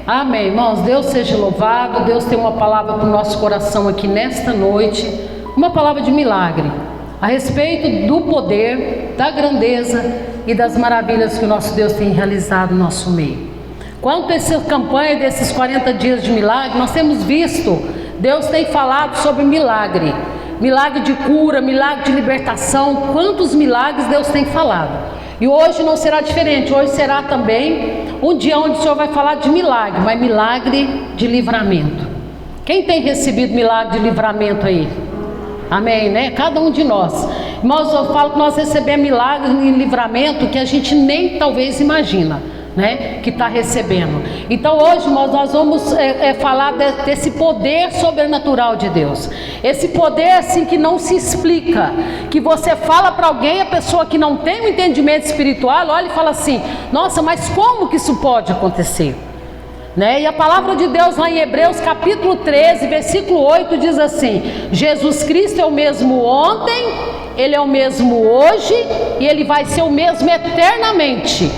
Amém, irmãos. Deus seja louvado. Deus tem uma palavra para o nosso coração aqui nesta noite, uma palavra de milagre, a respeito do poder, da grandeza e das maravilhas que o nosso Deus tem realizado no nosso meio. Quanto a essa campanha desses 40 dias de milagre, nós temos visto, Deus tem falado sobre milagre, milagre de cura, milagre de libertação. Quantos milagres Deus tem falado. E hoje não será diferente. Hoje será também um dia onde o Senhor vai falar de milagre, mas milagre de livramento. Quem tem recebido milagre de livramento aí? Amém, né? Cada um de nós. Irmãos, eu falo que nós recebemos milagres de livramento que a gente nem talvez imagina, né? Que está recebendo. Então hoje nós vamos falar desse poder sobrenatural de Deus. Esse poder assim que não se explica, que você fala para alguém, a pessoa que não tem um entendimento espiritual olha e fala assim: nossa, mas como que isso pode acontecer? Né? E a palavra de Deus lá em Hebreus capítulo 13, versículo 8 diz assim: Jesus Cristo é o mesmo ontem, Ele é o mesmo hoje e Ele vai ser o mesmo eternamente.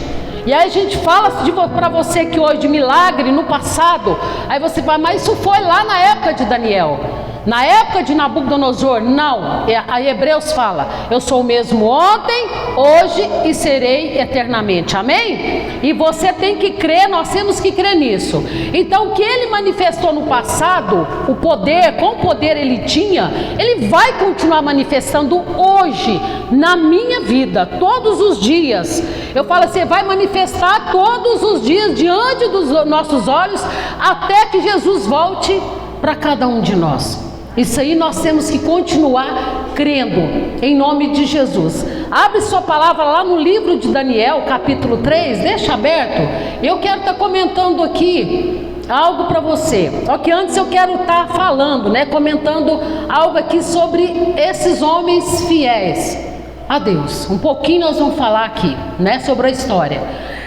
E aí a gente fala para você que hoje de milagre no passado, aí você fala, mas isso foi lá na época de Daniel, na época de Nabucodonosor. Não, a Hebreus fala, eu sou o mesmo ontem, hoje e serei eternamente, amém? E você tem que crer, nós temos que crer nisso. Então o que Ele manifestou no passado, o poder, com o poder Ele tinha, Ele vai continuar manifestando hoje, na minha vida, todos os dias. Eu falo assim, vai manifestar todos os dias, diante dos nossos olhos, até que Jesus volte para cada um de nós. Isso aí nós temos que continuar crendo, em nome de Jesus. Abre sua palavra lá no livro de Daniel, capítulo 3, deixa aberto. Eu quero estar comentando aqui algo para você. Só que antes eu quero estar falando, né, comentando algo aqui sobre esses homens fiéis a Deus. Um pouquinho nós vamos falar aqui, né, sobre a história.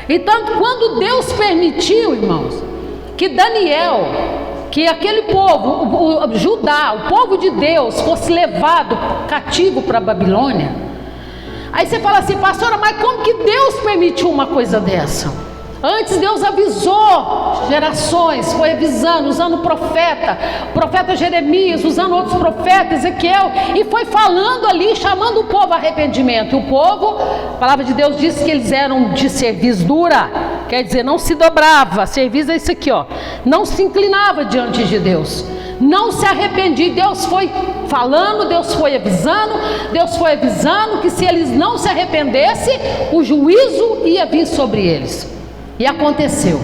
Então, quando Deus permitiu, irmãos, que Daniel, que aquele povo, o Judá, o povo de Deus, fosse levado cativo para a Babilônia, aí você fala assim, pastora, mas como que Deus permitiu uma coisa dessa? Antes Deus avisou gerações, foi avisando, usando o profeta Jeremias, usando outros profetas, Ezequiel, e foi falando ali, chamando o povo a arrependimento. E o povo, a palavra de Deus diz que eles eram de cerviz dura, quer dizer, não se dobrava. Cerviz é isso aqui, ó, não se inclinava diante de Deus, não se arrependia. Deus foi falando, Deus foi avisando que se eles não se arrependessem, o juízo ia vir sobre eles. E aconteceu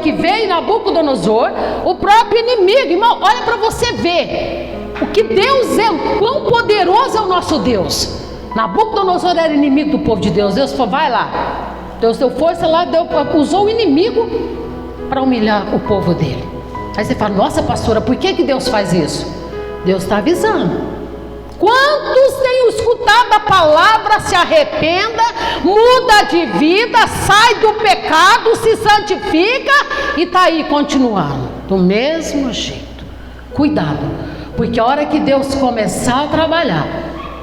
que veio Nabucodonosor, o próprio inimigo. Irmão, olha para você ver o que Deus é, o quão poderoso é o nosso Deus. Nabucodonosor era inimigo do povo de Deus. Deus falou, vai lá. Deus deu força lá, usou o inimigo para humilhar o povo dele. Aí você fala, nossa pastora, por que Deus faz isso? Deus está avisando. Quantos têm escutado a palavra, se arrependa, muda de vida, sai do pecado, se santifica e está aí continuando do mesmo jeito. Cuidado, porque a hora que Deus começar a trabalhar,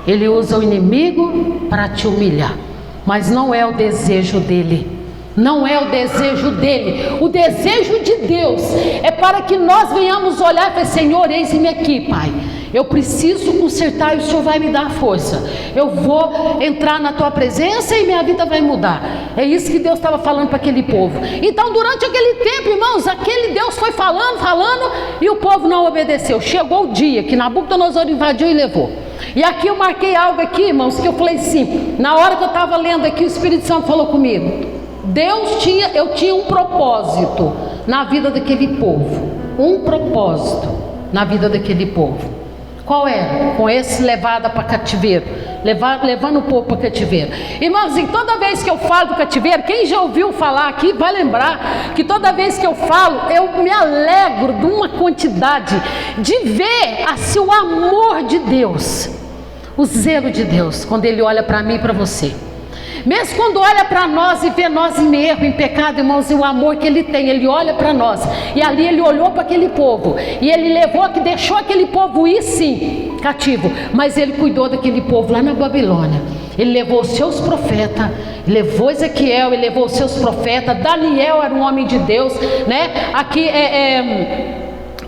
Ele usa o inimigo para te humilhar, mas não é o desejo dele. Não é o desejo dele. O desejo de Deus é para que nós venhamos olhar e falar, Senhor, eis-me aqui, Pai, eu preciso consertar e o Senhor vai me dar força. Eu vou entrar na tua presença e minha vida vai mudar. É isso que Deus estava falando para aquele povo. Então durante aquele tempo, irmãos, aquele Deus foi falando e o povo não obedeceu. Chegou o dia que Nabucodonosor invadiu e levou. E aqui eu marquei algo aqui, irmãos, que eu falei assim, na hora que eu estava lendo aqui, o Espírito Santo falou comigo. Eu tinha um propósito na vida daquele povo. Um propósito na vida daquele povo. Qual era? Com esse levada para cativeiro, levando o povo para cativeiro. Irmãos, e toda vez que eu falo do cativeiro, quem já ouviu falar aqui vai lembrar que toda vez que eu falo, eu me alegro de uma quantidade de ver assim o amor de Deus, o zelo de Deus, quando Ele olha para mim e para você. Mesmo quando olha para nós e vê nós em erro, em pecado, irmãos, e o amor que Ele tem, Ele olha para nós. E ali Ele olhou para aquele povo, e Ele levou, que deixou aquele povo ir sim, cativo. Mas Ele cuidou daquele povo lá na Babilônia. Ele levou os seus profetas, levou Ezequiel, ele levou os seus profetas. Daniel era um homem de Deus, né? Aqui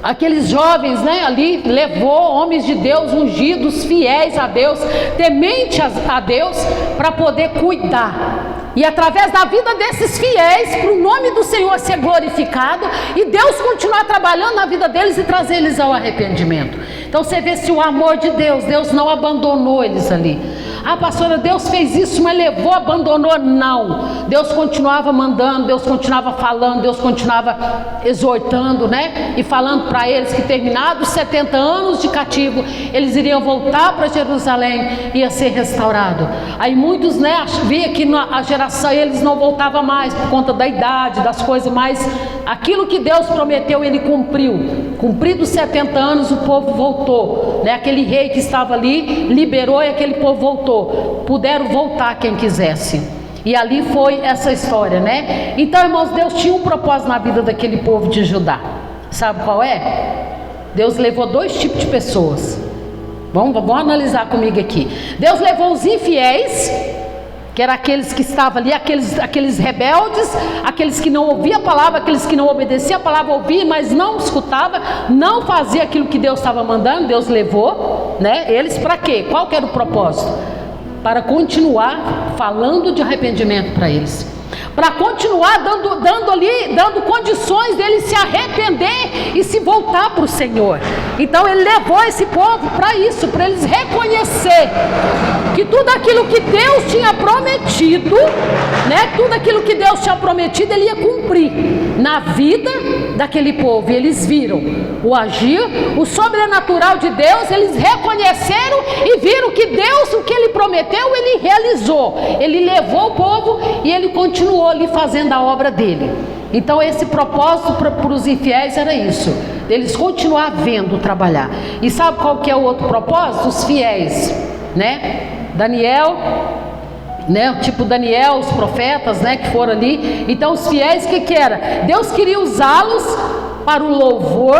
aqueles jovens, né, ali, levou homens de Deus, ungidos, fiéis a Deus, tementes a Deus, para poder cuidar. E através da vida desses fiéis, para o nome do Senhor ser glorificado, e Deus continuar trabalhando na vida deles e trazer eles ao arrependimento. Então você vê se o amor de Deus, Deus não abandonou eles ali. Ah, pastora, Deus fez isso, mas levou, abandonou? Não. Deus continuava mandando, Deus continuava falando, Deus continuava exortando, né? E falando para eles que terminados os 70 anos de cativo, eles iriam voltar para Jerusalém, ia ser restaurado. Aí muitos, né, via que a geração, eles não voltavam mais por conta da idade, das coisas, mas aquilo que Deus prometeu, Ele cumpriu. Cumpridos 70 anos, o povo voltou, né? Aquele rei que estava ali, liberou e aquele povo voltou. Puderam voltar quem quisesse. E ali foi essa história, né? Então, irmãos, Deus tinha um propósito na vida daquele povo de Judá. Sabe qual é? Deus levou dois tipos de pessoas. Vamos analisar comigo aqui. Deus levou os infiéis, que eram aqueles que estavam ali, aqueles rebeldes, aqueles que não ouviam a palavra, aqueles que não obedeciam a palavra, ouviam, mas não escutavam, não faziam aquilo que Deus estava mandando. Deus levou, né, eles para quê? Qual que era o propósito? Para continuar falando de arrependimento para eles, para continuar dando condições deles se arrepender e se voltar para o Senhor. Então Ele levou esse povo para isso, para eles reconhecer que tudo aquilo que Deus tinha prometido, né, tudo aquilo que Deus tinha prometido, Ele ia cumprir na vida daquele povo. E eles viram o agir, o sobrenatural de Deus, eles reconheceram e viram que Deus, o que Ele prometeu, Ele realizou. Ele levou o povo e Ele continuou ali fazendo a obra dele. Então esse propósito para os infiéis era isso, eles continuar vendo trabalhar. E sabe qual que é o outro propósito? Os fiéis, né? Daniel, né? Tipo Daniel, os profetas, né? Que foram ali. Então os fiéis, o que era? Deus queria usá-los para o louvor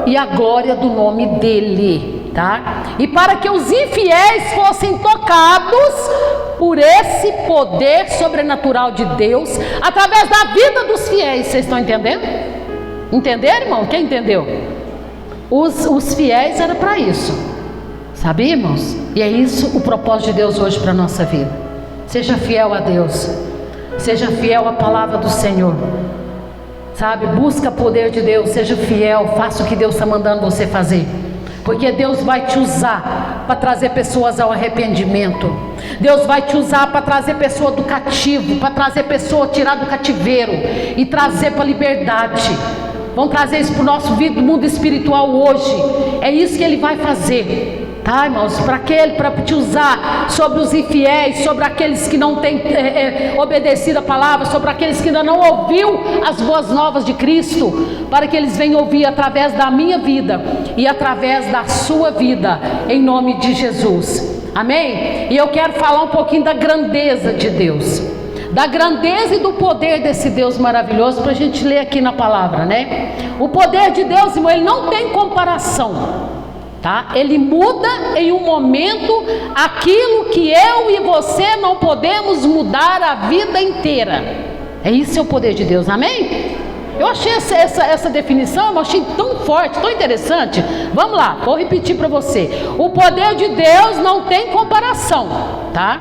e a glória do nome dele, tá? E para que os infiéis fossem tocados por esse poder sobrenatural de Deus, através da vida dos fiéis. Vocês estão entendendo? Entenderam, irmão? Quem entendeu? Os fiéis era para isso, sabe, irmãos? E é isso o propósito de Deus hoje para a nossa vida. Seja fiel a Deus, seja fiel à palavra do Senhor, sabe? Busca o poder de Deus, seja fiel, faça o que Deus está mandando você fazer, porque Deus vai te usar para trazer pessoas ao arrependimento. Deus vai te usar para trazer pessoa do cativo, para trazer pessoa tirar do cativeiro e trazer para a liberdade. Vamos trazer isso para o nosso mundo espiritual hoje. É isso que Ele vai fazer, tá, irmãos? Para te usar sobre os infiéis, sobre aqueles que não têm obedecido a palavra, sobre aqueles que ainda não ouviu as boas novas de Cristo, para que eles venham ouvir através da minha vida e através da sua vida, em nome de Jesus. Amém? E eu quero falar um pouquinho da grandeza de Deus, da grandeza e do poder desse Deus maravilhoso, para a gente ler aqui na palavra, né? O poder de Deus, irmão, ele não tem comparação, tá? Ele muda em um momento aquilo que eu e você não podemos mudar a vida inteira. É isso, é o poder de Deus, amém? Eu achei essa definição, eu achei tão forte, tão interessante. Vamos lá, vou repetir para você. O poder de Deus não tem comparação, tá?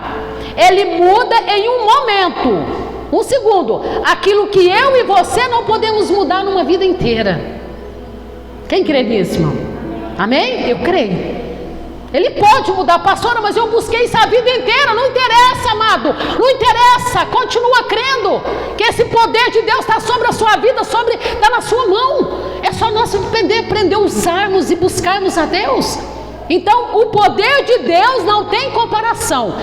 Ele muda em um momento, um segundo, aquilo que eu e você não podemos mudar numa vida inteira. Quem crê nisso, irmão? Amém? Eu creio. Ele pode mudar, pastora, mas eu busquei isso a vida inteira. Não interessa, amado, não interessa. Continua crendo que esse poder de Deus está sobre a sua vida, está na sua mão. É só nós aprender a usarmos e buscarmos a Deus. Então o poder de Deus não tem comparação.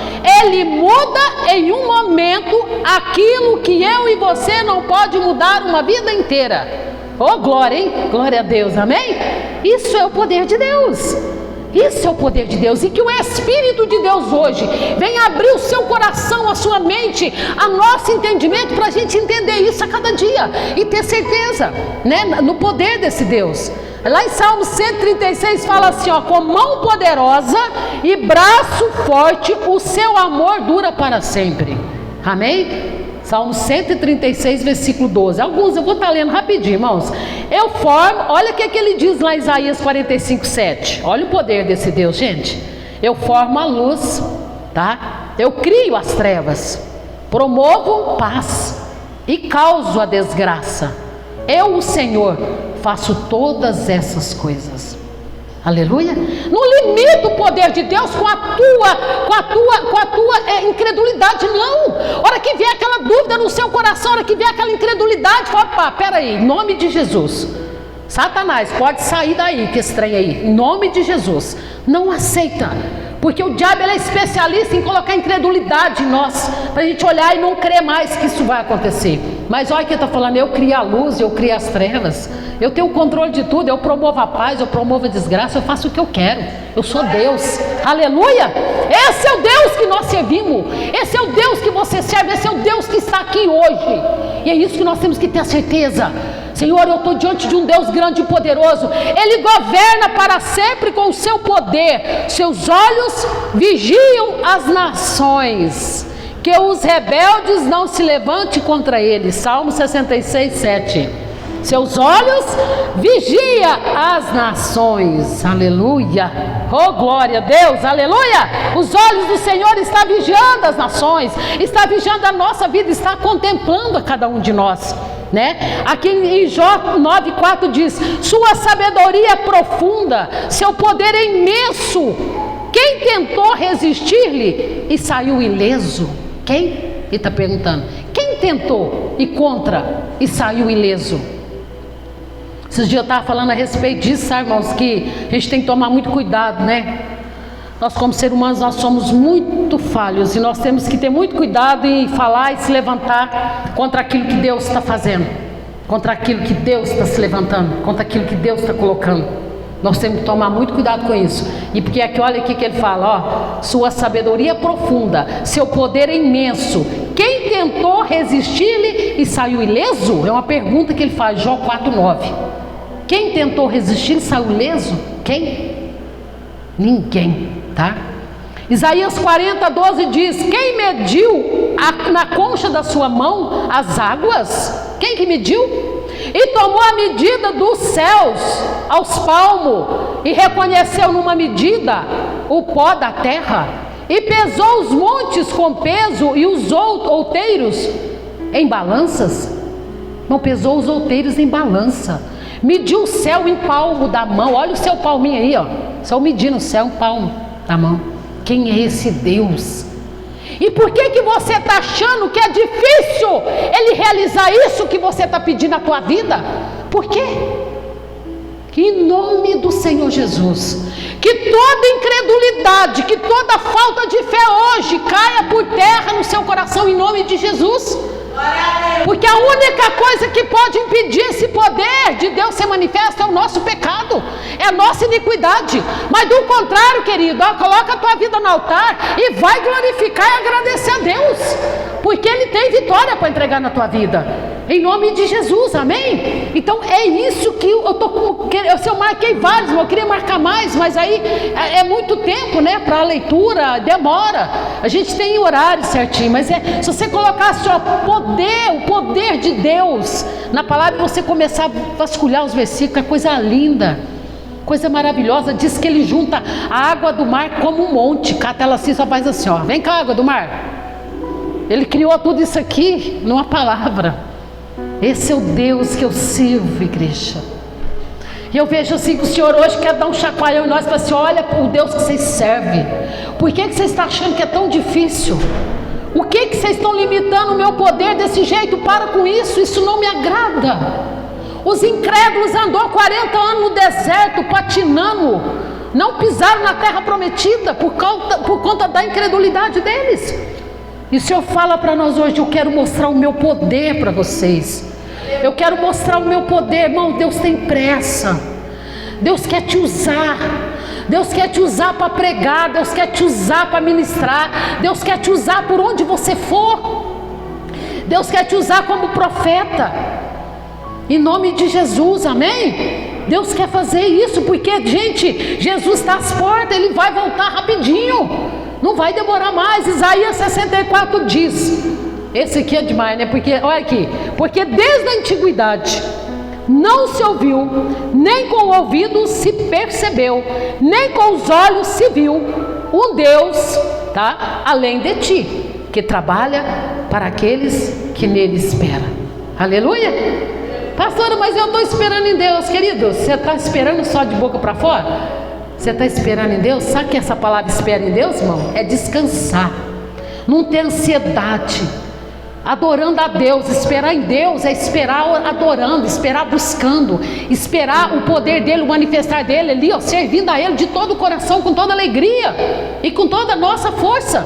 Ele muda em um momento aquilo que eu e você não pode mudar uma vida inteira. Oh, glória, hein? Glória a Deus, amém? Isso é o poder de Deus. Isso é o poder de Deus. E que o Espírito de Deus hoje venha abrir o seu coração, a sua mente, a nosso entendimento, para a gente entender isso a cada dia e ter certeza, né, no poder desse Deus. Lá em Salmo 136 fala assim, ó: com mão poderosa e braço forte, o seu amor dura para sempre. Amém? Salmo 136, versículo 12. Alguns eu vou estar lendo rapidinho, irmãos. Eu formo, olha o que ele diz lá em Isaías 45, 7. Olha o poder desse Deus, gente. Eu formo a luz, tá? Eu crio as trevas, promovo paz e causo a desgraça. Eu, o Senhor, faço todas essas coisas. Aleluia. Não limita o poder de Deus com a tua incredulidade, não. Hora que vier aquela dúvida no seu coração, hora que vier aquela incredulidade, fala: opa, peraí, em nome de Jesus, Satanás, pode sair daí, que estranho aí, em nome de Jesus. Não aceita, porque o diabo, ele é especialista em colocar incredulidade em nós, para a gente olhar e não crer mais que isso vai acontecer. Mas olha que está falando: eu crio a luz, eu crio as trevas, eu tenho o controle de tudo, eu promovo a paz, eu promovo a desgraça, eu faço o que eu quero, eu sou Deus. Aleluia. Esse é o Deus que nós servimos, esse é o Deus que você serve, esse é o Deus que está aqui hoje, e é isso que nós temos que ter a certeza. Senhor, eu estou diante de um Deus grande e poderoso, Ele governa para sempre com o seu poder, seus olhos vigiam as nações, que os rebeldes não se levantem contra ele. Salmo 66, 7. Seus olhos vigia as nações. Aleluia. Oh, glória a Deus. Aleluia. Os olhos do Senhor estão vigiando as nações, está vigiando a nossa vida, está contemplando a cada um de nós, né? Aqui em Jó 9,4 diz: sua sabedoria é profunda, seu poder é imenso. Quem tentou resistir-lhe e saiu ileso? Quem? Ele está perguntando. Quem tentou e contra e saiu ileso? Esses dias eu estava falando a respeito disso, sabe, irmãos, que a gente tem que tomar muito cuidado, né? Nós, como seres humanos, nós somos muito falhos, e nós temos que ter muito cuidado em falar e se levantar contra aquilo que Deus está fazendo, contra aquilo que Deus está se levantando, contra aquilo que Deus está colocando. Nós temos que tomar muito cuidado com isso. E porque aqui, olha aqui que ele fala, ó: sua sabedoria é profunda, seu poder é imenso. Quem tentou resistir-lhe e saiu ileso? É uma pergunta que ele faz, Jó 4,9. Quem tentou resistir e saiu ileso? Quem? Ninguém, tá? Isaías 40,12 diz: quem mediu na concha da sua mão as águas? Quem que mediu? E tomou a medida dos céus aos palmos, e reconheceu numa medida o pó da terra, e pesou os montes com peso, e os outeiros em balanças. Não pesou os outeiros em balança, mediu o céu em palmo da mão. Olha o seu palminho aí, ó, só medindo o céu em palmo da mão. Quem é esse Deus? E por que você está achando que é difícil Ele realizar isso que você está pedindo na tua vida? Por quê? Que em nome do Senhor Jesus, que toda incredulidade, que toda falta de fé hoje caia por terra no seu coração, em nome de Jesus. Porque a única coisa que pode impedir esse poder de Deus ser manifesto é o nosso pecado, é a nossa iniquidade. Mas do contrário, querido, ó, coloca a tua vida no altar e vai glorificar e agradecer a Deus, porque Ele tem vitória para entregar na tua vida, em nome de Jesus, amém? Então é isso que eu marquei vários, eu queria marcar mais, mas aí é muito tempo, né, para a leitura, demora, a gente tem horário certinho, mas se você colocar só o poder de Deus na palavra, você começar a vasculhar os versículos, é coisa linda, coisa maravilhosa. Diz que Ele junta a água do mar como um monte, cata ela assim, só faz assim, ó, vem cá, água do mar. Ele criou tudo isso aqui numa palavra. Esse é o Deus que eu sirvo, igreja. E eu vejo assim que o Senhor hoje quer dar um chacoalhão em nós, para assim: olha o Deus que vocês servem. Por que você está achando que é tão difícil? O que vocês estão limitando o meu poder desse jeito? Para com isso, isso não me agrada. Os incrédulos andou 40 anos no deserto patinando, não pisaram na terra prometida por conta da incredulidade deles. E o Senhor fala para nós hoje: eu quero mostrar o meu poder para vocês, eu quero mostrar o meu poder. Irmão, Deus tem pressa, Deus quer te usar. Deus quer te usar para pregar, Deus quer te usar para ministrar, Deus quer te usar por onde você for. Deus quer te usar como profeta, em nome de Jesus, amém? Deus quer fazer isso, porque, gente, Jesus está às portas, Ele vai voltar rapidinho, não vai demorar mais. Isaías 64 diz, esse aqui é demais, né? Porque, olha aqui, porque desde a antiguidade não se ouviu, nem com o ouvido se percebeu, nem com os olhos se viu, um Deus, tá? Além de ti, que trabalha para aqueles que nele esperam. Aleluia. Pastora, mas eu estou esperando em Deus. Querido, você está esperando só de boca para fora? Você está esperando em Deus? Sabe que essa palavra espera em Deus, irmão? É descansar, não ter ansiedade, adorando a Deus. Esperar em Deus é esperar adorando, esperar buscando, esperar o poder dele, o manifestar dele ali, ó, servindo a ele de todo o coração, com toda alegria e com toda a nossa força.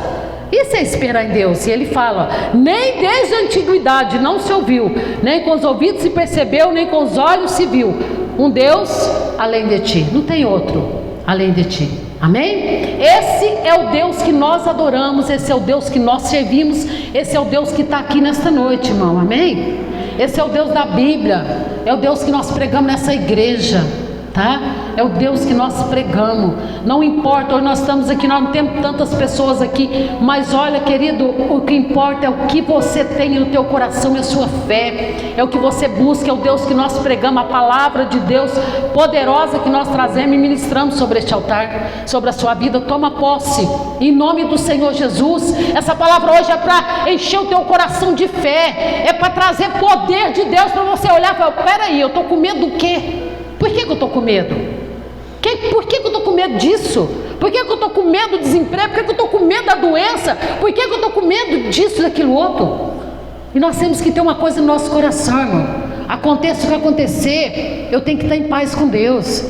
Isso é esperar em Deus. E ele fala, nem desde a antiguidade não se ouviu, nem com os ouvidos se percebeu, nem com os olhos se viu, um Deus além de ti. Não tem outro além de ti, amém? Esse é o Deus que nós adoramos, esse é o Deus que nós servimos, esse é o Deus que está aqui nesta noite, irmão, amém? Esse é o Deus da Bíblia, é o Deus que nós pregamos nessa igreja, tá? É o Deus que nós pregamos. Não importa, hoje nós estamos aqui, nós não temos tantas pessoas aqui, mas olha, querido, o que importa é o que você tem no teu coração, é a sua fé, é o que você busca, é o Deus que nós pregamos, a palavra de Deus poderosa que nós trazemos e ministramos sobre este altar, sobre a sua vida. Toma posse, em nome do Senhor Jesus. Essa palavra hoje é para encher o teu coração de fé, é para trazer poder de Deus, para você olhar e falar, peraí, eu estou com medo do quê? Por que eu estou com medo? Por que eu estou com medo disso? Por que eu estou com medo do desemprego? Por que eu estou com medo da doença? Por que eu estou com medo disso, daquilo outro? E nós temos que ter uma coisa no nosso coração, irmão. Aconteça o que acontecer, eu tenho que estar em paz com Deus,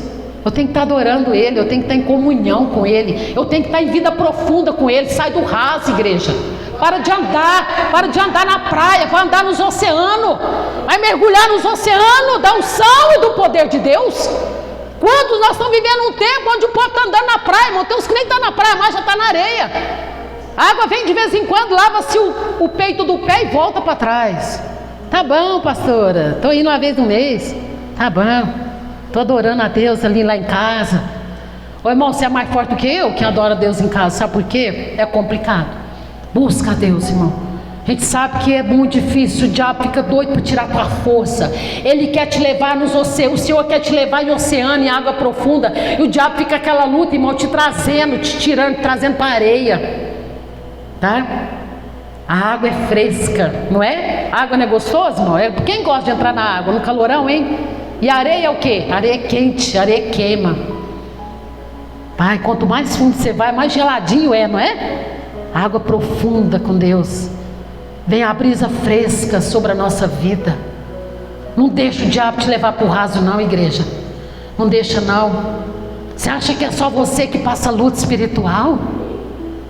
eu tenho que estar adorando Ele, eu tenho que estar em comunhão com Ele, eu tenho que estar em vida profunda com Ele. Sai do raso, igreja. Para de andar na praia, vai andar nos oceanos, vai mergulhar nos oceanos da unção e do poder de Deus. Quando nós estamos vivendo um tempo onde o povo está andando na praia, irmão, tem uns que nem estão na praia, mas já está na areia. A água vem de vez em quando, lava-se o peito do pé e volta para trás. Tá bom, pastora, estou indo uma vez no mês. Tá bom, estou adorando a Deus ali lá em casa. Ô irmão, você é mais forte do que eu que adora a Deus em casa, sabe por quê? É complicado. Busca a Deus, irmão. A gente sabe que é muito difícil, o diabo fica doido para tirar a tua força. Ele quer te levar nos oceanos, o Senhor quer te levar em oceano, em água profunda. E o diabo fica aquela luta, irmão, te trazendo, te tirando, trazendo para a areia. Tá? A água é fresca, não é? A água não é gostosa, irmão? Quem gosta de entrar na água? No calorão, hein? E a areia é o quê? A areia é quente, a areia queima. Pai, quanto mais fundo você vai, mais geladinho é, não é? Água profunda com Deus. Vem a brisa fresca sobre a nossa vida. Não deixa o diabo te levar para o raso não, igreja. Não deixa não. Você acha que é só você que passa luta espiritual?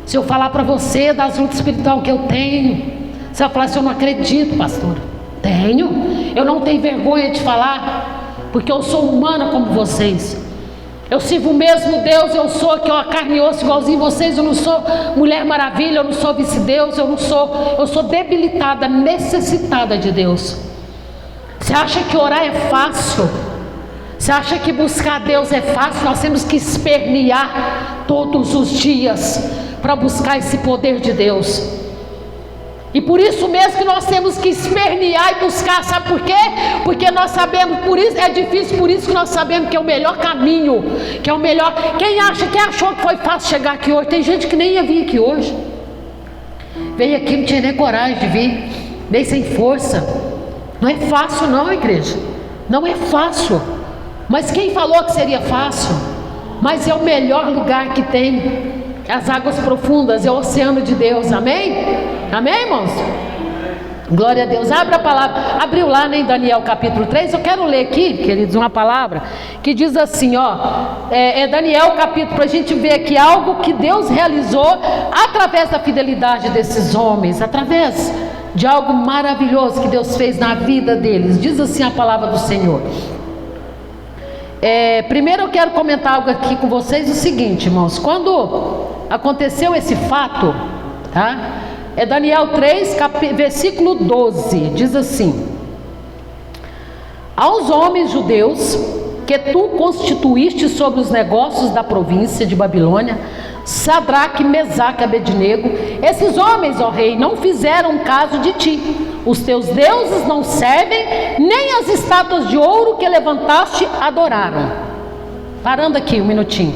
Se eu falar para você das lutas espirituais que eu tenho, você vai falar assim, eu não acredito, pastor. Tenho. Eu não tenho vergonha de falar, porque eu sou humana como vocês. Eu sirvo o mesmo Deus, eu sou aqui, ó, carne e osso igualzinho vocês. Eu não sou mulher maravilha, eu não sou vice-deus, eu sou debilitada, necessitada de Deus. Você acha que orar é fácil? Você acha que buscar Deus é fácil? Nós temos que espernear todos os dias para buscar esse poder de Deus. E por isso mesmo que nós temos que espernear e buscar, sabe por quê? Porque nós sabemos, por isso é difícil, por isso que nós sabemos que é o melhor caminho, que é o melhor. Quem achou que foi fácil chegar aqui hoje? Tem gente que nem ia vir aqui hoje. Veio aqui, não tinha nem coragem de vir, veio sem força. Não é fácil não, igreja. Não é fácil. Mas quem falou que seria fácil? Mas é o melhor lugar que tem. As águas profundas, é o oceano de Deus, amém? Amém, irmãos? Glória a Deus. Abra a palavra, abriu lá, né, em Daniel capítulo 3, eu quero ler aqui, queridos, uma palavra que diz assim, ó, Daniel capítulo, para a gente ver aqui algo que Deus realizou através da fidelidade desses homens, através de algo maravilhoso que Deus fez na vida deles. Diz assim a palavra do Senhor. Primeiro eu quero comentar algo aqui com vocês, o seguinte, irmãos. Quando aconteceu esse fato, tá? É Daniel 3, versículo 12, diz assim: aos homens judeus que tu constituíste sobre os negócios da província de Babilônia, Sadraque, Mesaque e Abednego, esses homens, ó rei, não fizeram caso de ti. Os teus deuses não servem, nem as estátuas de ouro que levantaste adoraram. Parando aqui um minutinho,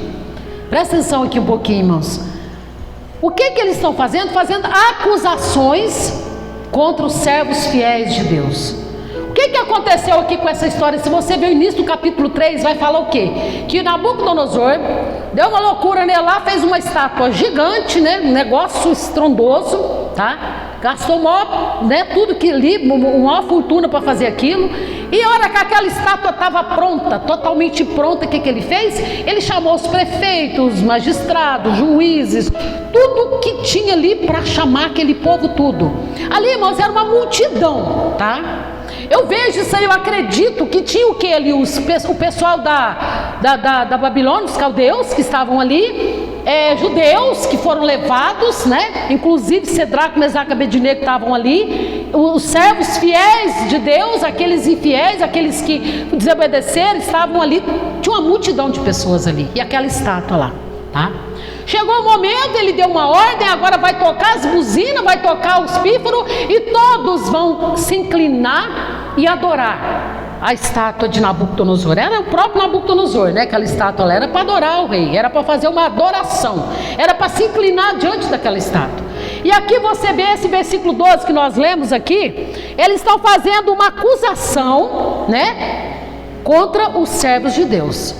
presta atenção aqui um pouquinho, irmãos. O que eles estão fazendo? Fazendo acusações contra os servos fiéis de Deus. O que aconteceu aqui com essa história? Se você ver o início do capítulo 3, vai falar o quê? Que Nabucodonosor deu uma loucura nele lá, fez uma estátua gigante, né? Um negócio estrondoso, tá? Gastou tudo que ali, uma maior fortuna para fazer aquilo. E a hora que aquela estátua estava pronta, totalmente pronta, o que ele fez? Ele chamou os prefeitos, magistrados, juízes, tudo que tinha ali para chamar aquele povo tudo. Ali, irmãos, era uma multidão, tá? Eu vejo isso aí, eu acredito que tinha o que ali? O pessoal da Babilônia, os caldeus que estavam ali, judeus que foram levados, né? Inclusive Sadraque, Mesaque e Abednego estavam ali, os servos fiéis de Deus, aqueles infiéis, aqueles que desobedeceram, estavam ali. Tinha uma multidão de pessoas ali, e aquela estátua lá, tá? Chegou o momento, ele deu uma ordem, agora vai tocar as buzinas, vai tocar os pífaros, e todos vão se inclinar e adorar a estátua de Nabucodonosor. Era o próprio Nabucodonosor, né? Aquela estátua lá era para adorar o rei, era para fazer uma adoração, era para se inclinar diante daquela estátua. E aqui você vê esse versículo 12 que nós lemos aqui, eles estão fazendo uma acusação, né? Contra os servos de Deus.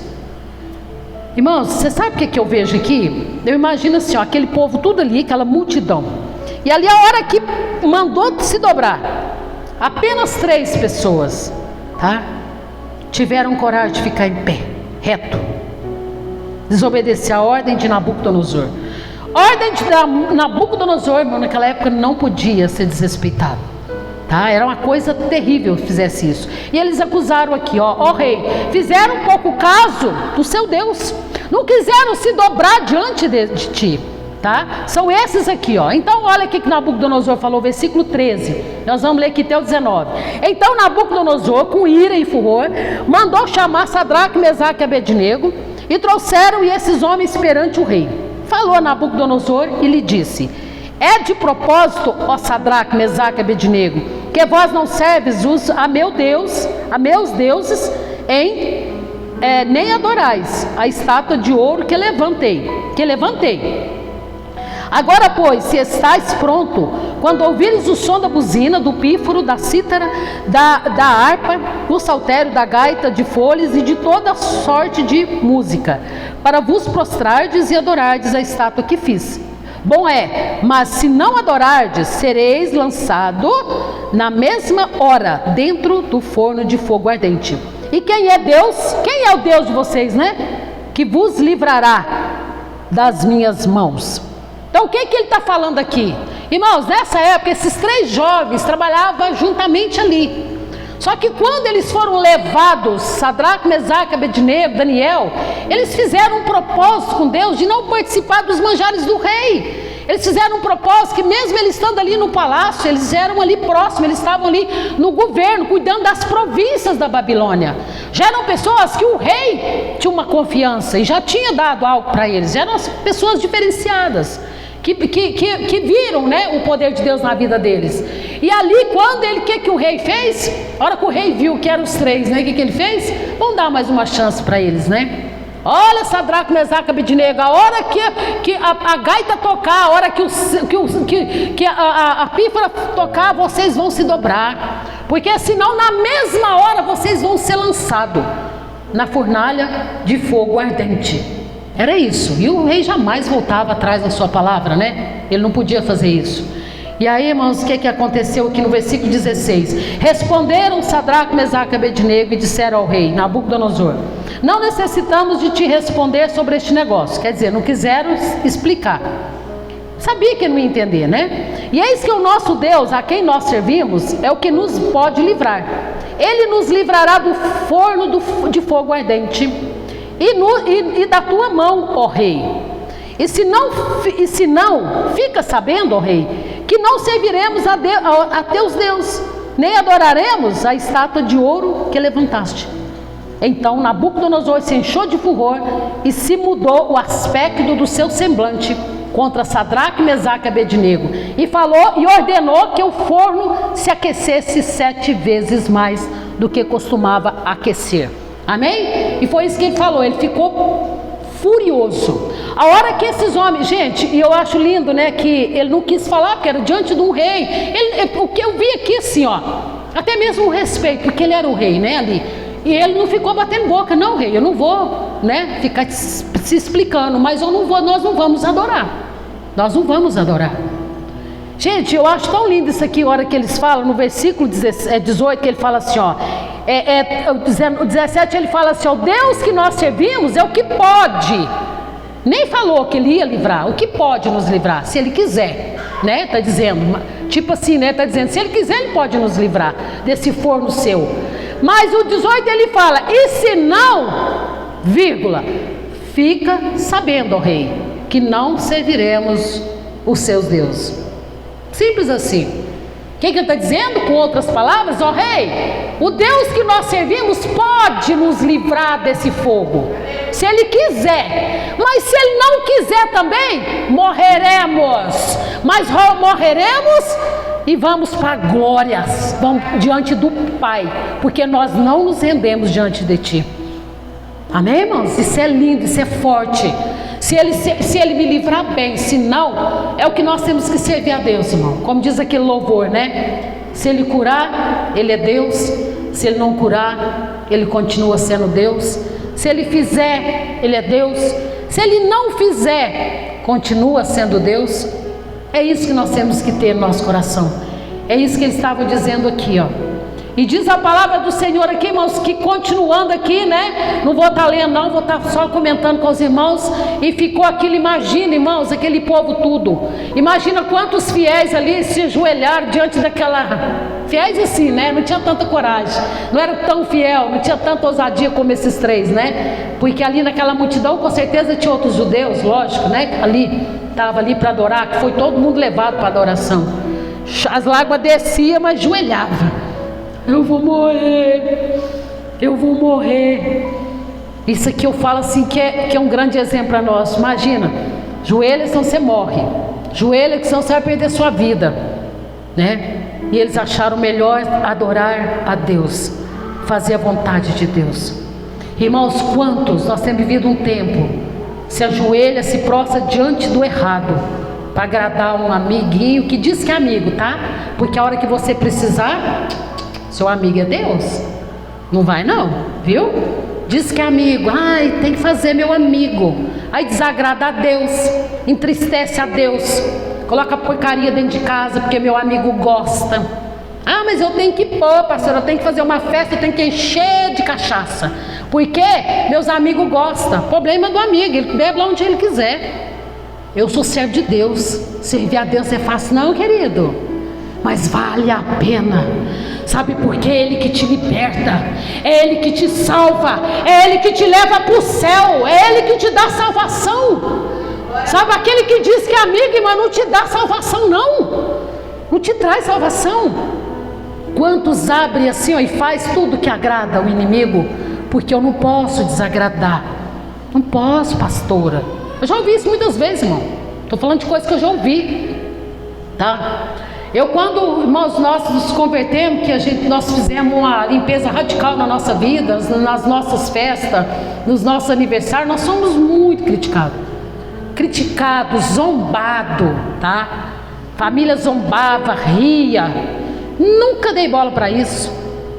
Irmãos, você sabe o que eu vejo aqui? Eu imagino assim, ó, aquele povo tudo ali, aquela multidão. E ali a hora que mandou se dobrar, apenas 3 pessoas, tá? Tiveram coragem de ficar em pé, reto. Desobedecer a ordem de Nabucodonosor. Ordem de Nabucodonosor, irmão, naquela época não podia ser desrespeitado, tá? Era uma coisa terrível se fizesse isso. E eles acusaram aqui, ó rei, fizeram um pouco caso do seu Deus, não quiseram se dobrar diante de ti, tá? São esses aqui, ó. Então olha aqui que Nabucodonosor falou, versículo 13, nós vamos ler aqui até o 19. Então Nabucodonosor, com ira e furor, mandou chamar Sadraque, Mesaque e Abednego, e trouxeram esses homens perante o rei. Falou a Nabucodonosor e lhe disse: é de propósito, ó Sadraque, Mesaque e Abednego, que vós não serves a meus deuses, nem adorais a estátua de ouro que levantei. Agora, pois, se estáis pronto, quando ouvires o som da buzina, do pífaro, da cítara, da harpa, do saltério, da gaita, de folhas e de toda sorte de música, para vos prostrardes e adorardes a estátua que fiz. Bom é, mas se não adorardes, sereis lançado na mesma hora dentro do forno de fogo ardente. E quem é Deus? Quem é o Deus de vocês, né? Que vos livrará das minhas mãos. Então o que ele está falando aqui? Irmãos, nessa época esses 3 jovens trabalhavam juntamente ali. Só que quando eles foram levados, Sadraque, Mesaque, Abednego, Daniel, eles fizeram um propósito com Deus de não participar dos manjares do rei. Eles fizeram um propósito que mesmo eles estando ali no palácio, eles eram ali próximos, eles estavam ali no governo, cuidando das províncias da Babilônia. Já eram pessoas que o rei tinha uma confiança e já tinha dado algo para eles, já eram pessoas diferenciadas. Que viram, né, o poder de Deus na vida deles. E ali, quando o que o rei fez? A hora que o rei viu que eram os 3, né, o que ele fez? Vamos dar mais uma chance para eles, né? Olha, Sadraque, Mesaque e Abednego, a hora que a gaita tocar, a hora que a pífara tocar, vocês vão se dobrar, porque senão na mesma hora vocês vão ser lançados na fornalha de fogo ardente. Era isso, e o rei jamais voltava atrás da sua palavra, né? Ele não podia fazer isso. E aí, irmãos, o que aconteceu aqui no versículo 16? Responderam Sadraque, Mesaque e Abednego e disseram ao rei Nabucodonosor: não necessitamos de te responder sobre este negócio. Quer dizer, não quiseram explicar. Sabia que não ia entender, né? E eis que o nosso Deus, a quem nós servimos, é o que nos pode livrar. Ele nos livrará do forno de fogo ardente e da tua mão, ó rei. E se não, fica sabendo, ó rei, que não serviremos a teus deuses, nem adoraremos a estátua de ouro que levantaste. Então Nabucodonosor se encheu de furor e se mudou o aspecto do seu semblante contra Sadraque, Mesaque e Abednego, e falou e ordenou que o forno se aquecesse 7 vezes mais do que costumava aquecer. Amém? E foi isso que ele falou. Ele ficou furioso. A hora que esses homens, gente, e eu acho lindo, né, que ele não quis falar porque era diante de um rei. O que eu vi aqui assim, ó, até mesmo o respeito, porque ele era o rei, né, ali. E ele não ficou batendo boca, não, rei, eu não vou, né, ficar se explicando, mas eu não vou, nós não vamos adorar. Nós não vamos adorar. Gente, eu acho tão lindo isso aqui, a hora que eles falam, no versículo 18, que ele fala assim, ó, o 17 ele fala assim, ó, o Deus que nós servimos é o que pode, nem falou que ele ia livrar, o que pode nos livrar, se ele quiser, né, tá dizendo, tipo assim, né, tá dizendo, se ele quiser ele pode nos livrar desse forno seu. Mas o 18 ele fala, e se não, vírgula, fica sabendo, ó rei, que não serviremos os seus deuses. Simples assim. O que ele está dizendo? Com outras palavras, ó rei, o Deus que nós servimos pode nos livrar desse fogo, se ele quiser. Mas se ele não quiser também, morreremos. Mas morreremos e vamos para glórias, vamos diante do Pai, porque nós não nos rendemos diante de Ti. Amém, irmãos? Isso é lindo, isso é forte. Se ele me livrar bem, se não, é o que nós temos que servir a Deus, irmão. Como diz aquele louvor, né? Se ele curar, ele é Deus. Se ele não curar, ele continua sendo Deus. Se ele fizer, ele é Deus. Se ele não fizer, continua sendo Deus. É isso que nós temos que ter no nosso coração. É isso que ele estava dizendo aqui, ó. E diz a palavra do Senhor aqui, irmãos, que continuando aqui, né? Não vou estar lendo não, vou estar só comentando com os irmãos. E ficou aquilo, imagina, irmãos, aquele povo tudo. Imagina quantos fiéis ali se ajoelharam diante daquela... Fiéis assim, né? Não tinha tanta coragem, não era tão fiel, não tinha tanta ousadia como esses 3, né? Porque ali naquela multidão, com certeza tinha outros judeus, lógico, né? Ali, estava ali para adorar, que foi todo mundo levado para adoração. As lágrimas desciam, mas ajoelhava. Eu vou morrer, eu vou morrer. Isso aqui eu falo assim que é um grande exemplo para nós. Imagina, joelha senão você morre, joelha que senão você vai perder sua vida, né? E eles acharam melhor adorar a Deus, fazer a vontade de Deus. Irmãos, quantos nós temos vivido um tempo, se ajoelha, se prostra diante do errado, para agradar um amiguinho que diz que é amigo, tá? Porque a hora que você precisar, seu amigo é Deus, não vai não, viu? Diz que é amigo, ai, tem que fazer meu amigo. Aí desagrada a Deus, entristece a Deus, coloca porcaria dentro de casa porque meu amigo gosta. Ah, mas eu tenho que pôr, pastor, eu tenho que fazer uma festa, eu tenho que encher de cachaça, porque meus amigos gostam. Problema do amigo, ele bebe lá onde ele quiser. Eu sou servo de Deus, servir a Deus é fácil não, querido, mas vale a pena. Sabe por quê? É Ele que te liberta, é Ele que te salva, é Ele que te leva para o céu, é Ele que te dá salvação. Sabe, aquele que diz que é amigo, mas não te dá salvação não te traz salvação. Quantos abre assim, ó, e faz tudo que agrada ao inimigo, porque eu não posso desagradar, não posso, pastora. Eu já ouvi isso muitas vezes, irmão, estou falando de coisas que eu já ouvi, tá? Eu, quando, irmãos, nós nos convertemos, que nós fizemos uma limpeza radical na nossa vida, nas nossas festas, nos nossos aniversários, nós somos muito criticados, zombados, tá? Família zombava, ria. Nunca dei bola para isso.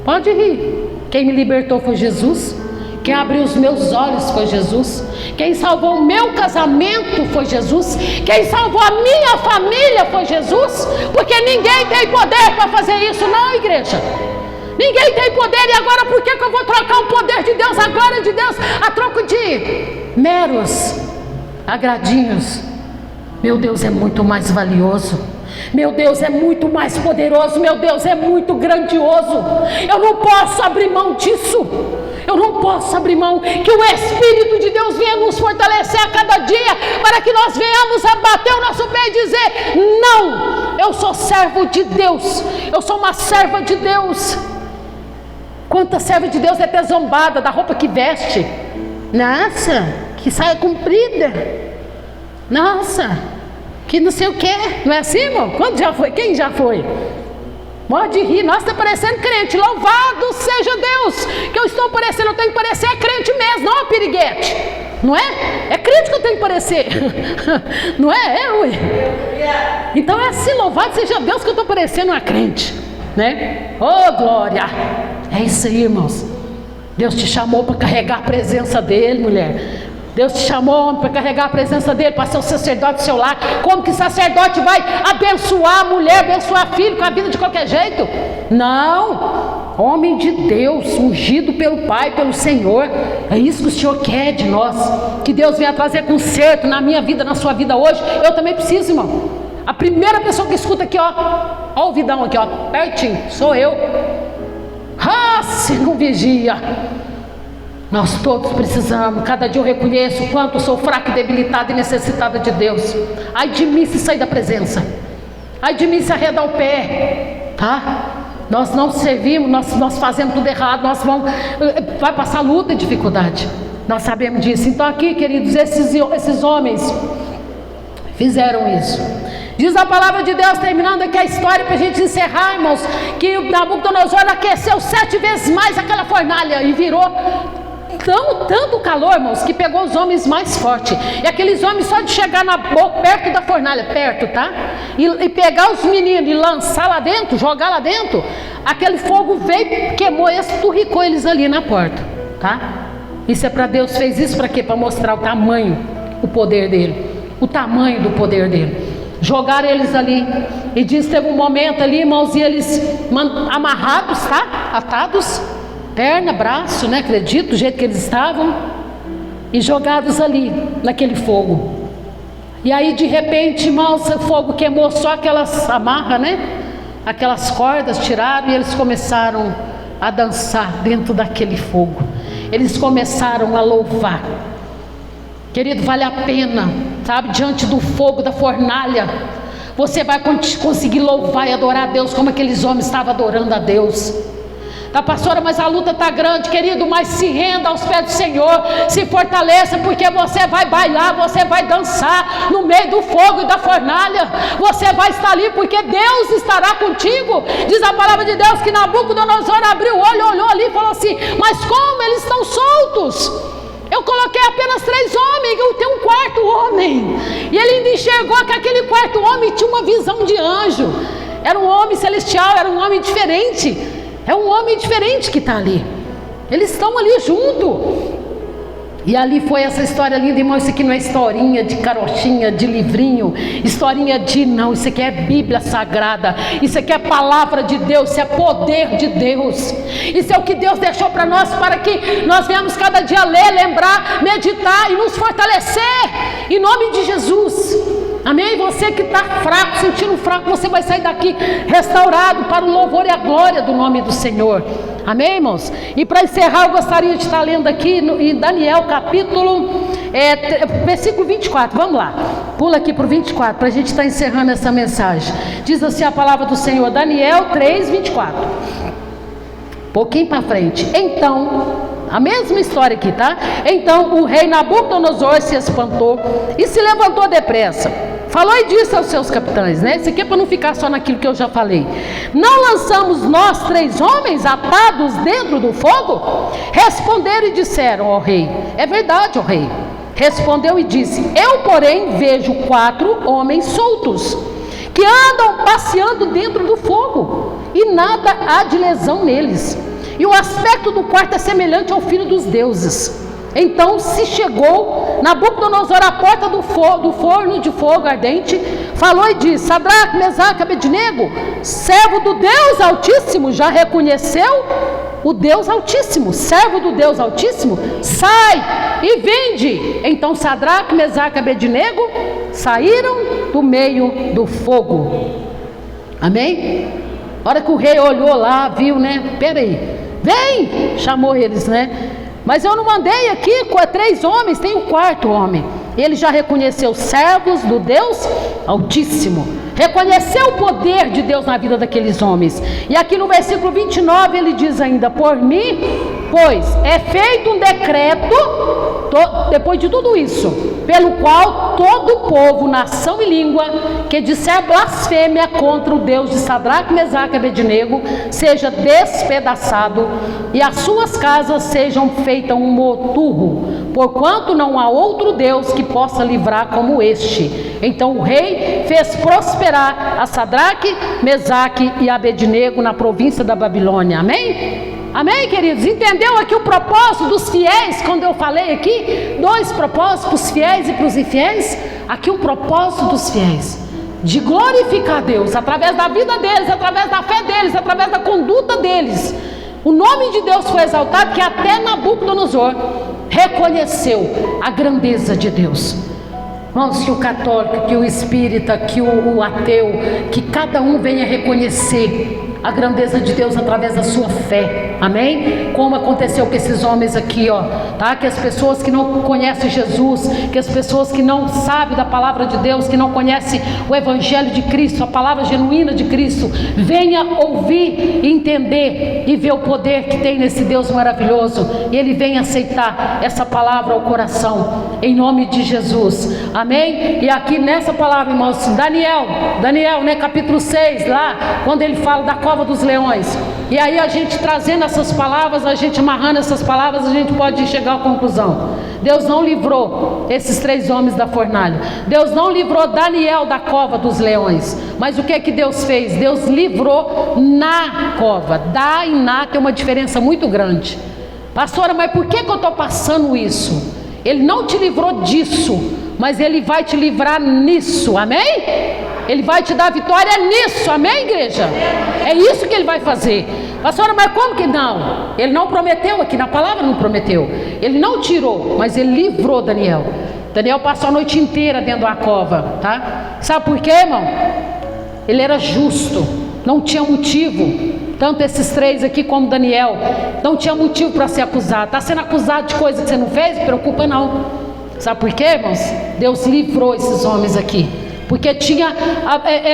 Pode rir. Quem me libertou foi Jesus. Quem abriu os meus olhos foi Jesus. Quem salvou o meu casamento foi Jesus. Quem salvou a minha família foi Jesus. Porque ninguém tem poder para fazer isso, não, igreja. Ninguém tem poder. E agora por que eu vou trocar o poder de Deus, a glória de Deus, a troco de meros agradinhos? Meu Deus é muito mais valioso. Meu Deus é muito mais poderoso. Meu Deus é muito grandioso. Eu não posso abrir mão disso. Eu não posso abrir mão. Que o Espírito de Deus venha nos fortalecer a cada dia, para que nós venhamos a bater o nosso pé e dizer: não, eu sou servo de Deus. Eu sou uma serva de Deus. Quanta serva de Deus é até zombada da roupa que veste. Nossa, que saia comprida. Nossa, que não sei o que. Não é assim, irmão? Quando já foi? Quem já foi? Pode rir. Nossa, está parecendo crente. Louvado seja Deus, que eu estou parecendo. Eu tenho que parecer crente mesmo, não é piriguete. Não é? É crente que eu tenho que parecer. Não é? É, ui. Então é assim, louvado seja Deus, que eu estou parecendo uma crente, né? Oh, glória. É isso aí, irmãos. Deus te chamou para carregar a presença dele, mulher. Deus te chamou para carregar a presença dele, para ser o sacerdote do seu lar. Como que sacerdote vai abençoar a mulher, abençoar a filho com a vida de qualquer jeito? Não. Homem de Deus, ungido pelo Pai, pelo Senhor. É isso que o Senhor quer de nós. Que Deus venha trazer conserto na minha vida, na sua vida hoje. Eu também preciso, irmão. A primeira pessoa que escuta aqui, ó o ouvidão aqui, ó, pertinho, sou eu. Ah, se não vigia. Nós todos precisamos. Cada dia eu reconheço o quanto sou fraca, debilitada e necessitada de Deus. Ai de mim se sair da presença. Ai de mim se arredar o pé, tá? Nós não servimos, nós fazemos tudo errado. Vai passar luta e dificuldade. Nós sabemos disso. Então aqui, queridos, esses homens fizeram isso. Diz a palavra de Deus, terminando aqui a história para a gente encerrar, irmãos, que Nabucodonosor aqueceu 7 vezes mais aquela fornalha e virou tanto calor, irmãos, que pegou os homens mais fortes. E aqueles homens, só de chegar perto da fornalha, perto, tá? E pegar os meninos e lançar lá dentro, jogar lá dentro, aquele fogo veio, queimou, esturricou eles ali na porta, tá? Isso é para Deus, fez isso para quê? Para mostrar o tamanho, o poder dele, o tamanho do poder dele. Jogaram eles ali, e diz, teve um momento ali, irmãos, e eles amarrados, tá? Atados, perna, braço, né? Acredito, do jeito que eles estavam, e jogados ali, naquele fogo. E aí de repente, irmãos, o fogo queimou só aquelas amarras, né? Aquelas cordas tiraram, e eles começaram a dançar dentro daquele fogo. Eles começaram a louvar. Querido, vale a pena, sabe, diante do fogo da fornalha, você vai conseguir louvar e adorar a Deus como aqueles homens estavam adorando a Deus. Tá, pastora, mas a luta está grande, querido, mas se renda aos pés do Senhor, se fortaleça, porque você vai bailar, você vai dançar no meio do fogo e da fornalha, você vai estar ali, porque Deus estará contigo. Diz a palavra de Deus que Nabucodonosor abriu o olho, olhou ali e falou assim: mas como eles estão soltos? Eu coloquei apenas 3 homens, eu tenho um 4º homem. E ele ainda enxergou que aquele 4º homem tinha uma visão de anjo. Era um homem celestial, era um homem diferente. É um homem diferente que está ali. Eles estão ali junto. E ali foi essa história linda, irmão. Isso aqui não é historinha de carochinha, de livrinho, historinha de... não, isso aqui é Bíblia Sagrada. Isso aqui é palavra de Deus, isso é poder de Deus. Isso é o que Deus deixou para nós, para que nós venhamos cada dia ler, lembrar, meditar e nos fortalecer, em nome de Jesus. Amém? Você que está fraco, sentindo fraco, você vai sair daqui restaurado para o louvor e a glória do nome do Senhor. Amém, irmãos? E para encerrar, eu gostaria de estar lendo aqui em Daniel capítulo, versículo 24, vamos lá, pula aqui para o 24, para a gente estar encerrando essa mensagem. Diz assim a palavra do Senhor, Daniel 3, 24, pouquinho para frente. Então, a mesma história aqui, tá? Então o rei Nabucodonosor se espantou e se levantou depressa. Falou e disse aos seus capitães, né? Isso aqui é para não ficar só naquilo que eu já falei. Não lançamos nós 3 homens atados dentro do fogo? Responderam e disseram ao rei: é verdade, ó rei. Respondeu e disse: eu, porém, vejo 4 homens soltos, que andam passeando dentro do fogo, e nada há de lesão neles. E o aspecto do quarto é semelhante ao filho dos deuses. Então se chegou Nabucodonosor à porta do forno de fogo ardente, falou e disse: Sadraque, Mesaque, Abednego, servo do Deus Altíssimo, já reconheceu o Deus Altíssimo, servo do Deus Altíssimo, sai e vinde. Então Sadraque, Mesaque e Abednego saíram do meio do fogo. Amém? A hora que o rei olhou lá, viu, né? Peraí, vem! Chamou eles, né? Mas eu não mandei aqui com 3 homens, tem um 4º homem. Ele já reconheceu servos do Deus Altíssimo, reconheceu o poder de Deus na vida daqueles homens. E aqui no versículo 29 ele diz ainda: por mim, pois é feito um decreto, depois de tudo isso, pelo qual todo o povo, nação e língua que disser blasfêmia contra o Deus de Sadraque, Mesaque e Abednego seja despedaçado, e as suas casas sejam feitas um moturro, porquanto não há outro Deus que possa livrar como este. Então o rei fez prosperar a Sadraque, Mesaque e Abednego na província da Babilônia. Amém? Amém, queridos? Entendeu aqui o propósito dos fiéis? Quando eu falei aqui, 2 propósitos, para os fiéis e para os infiéis. Aqui o propósito dos fiéis, de glorificar Deus, através da vida deles, através da fé deles, através da conduta deles. O nome de Deus foi exaltado, que até Nabucodonosor reconheceu a grandeza de Deus. Irmãos, que o católico, que o espírita, que o ateu, que cada um venha reconhecer a grandeza de Deus através da sua fé. Amém? Como aconteceu com esses homens aqui, ó, tá? Que as pessoas que não conhecem Jesus, que as pessoas que não sabem da palavra de Deus, que não conhecem o evangelho de Cristo, a palavra genuína de Cristo, venha ouvir, entender e ver o poder que tem nesse Deus maravilhoso, e ele venha aceitar essa palavra ao coração, em nome de Jesus. Amém? E aqui nessa palavra, irmãos, Daniel, né, capítulo 6, lá, quando ele fala da cova dos leões, e aí a gente trazendo essas palavras, a gente amarrando essas palavras, a gente pode chegar à conclusão: Deus não livrou esses 3 homens da fornalha, Deus não livrou Daniel da cova dos leões, mas o que é que Deus fez? Deus livrou na cova. Dá e na tem uma diferença muito grande. Pastora, mas por que eu estou passando isso? Ele não te livrou disso, mas ele vai te livrar nisso. Amém? Ele vai te dar vitória nisso. Amém, igreja? É isso que ele vai fazer. Pastora, mas como que não? Ele não prometeu aqui, na palavra não prometeu. Ele não tirou, mas ele livrou Daniel. Daniel passou a noite inteira dentro da cova, tá? Sabe por quê, irmão? Ele era justo, não tinha motivo. Tanto esses 3 aqui como Daniel não tinha motivo para ser acusado. Está sendo acusado de coisa que você não fez? Preocupa não. Sabe por quê, irmãos? Deus livrou esses homens aqui, porque tinha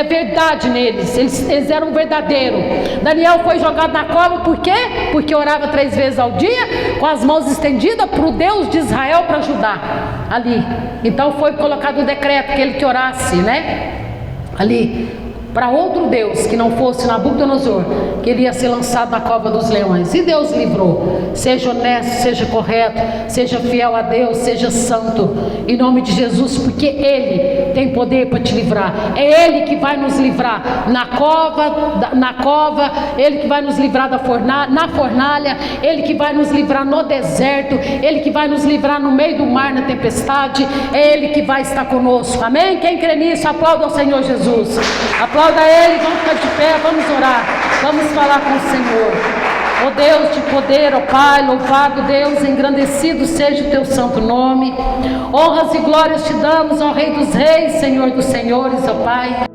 verdade neles, eles eram verdadeiros. Daniel foi jogado na cova, por quê? Porque orava 3 vezes ao dia, com as mãos estendidas para o Deus de Israel para ajudar ali. Então foi colocado um decreto que ele que orasse, né, ali, para outro Deus que não fosse Nabucodonosor, que ele ia ser lançado na cova dos leões. E Deus livrou. Seja honesto, seja correto, seja fiel a Deus, seja santo, em nome de Jesus, porque Ele tem poder para te livrar. É Ele que vai nos livrar na cova, Ele que vai nos livrar na fornalha, Ele que vai nos livrar no deserto, Ele que vai nos livrar no meio do mar, na tempestade. É Ele que vai estar conosco. Amém? Quem crê nisso, aplauda ao Senhor Jesus. Aplauda Ele, vamos ficar de pé, vamos orar, vamos falar com o Senhor. Ó Deus de poder, ó Pai, louvado Deus, engrandecido seja o teu santo nome. Honras e glórias te damos, ó Rei dos reis, Senhor dos senhores, ó Pai.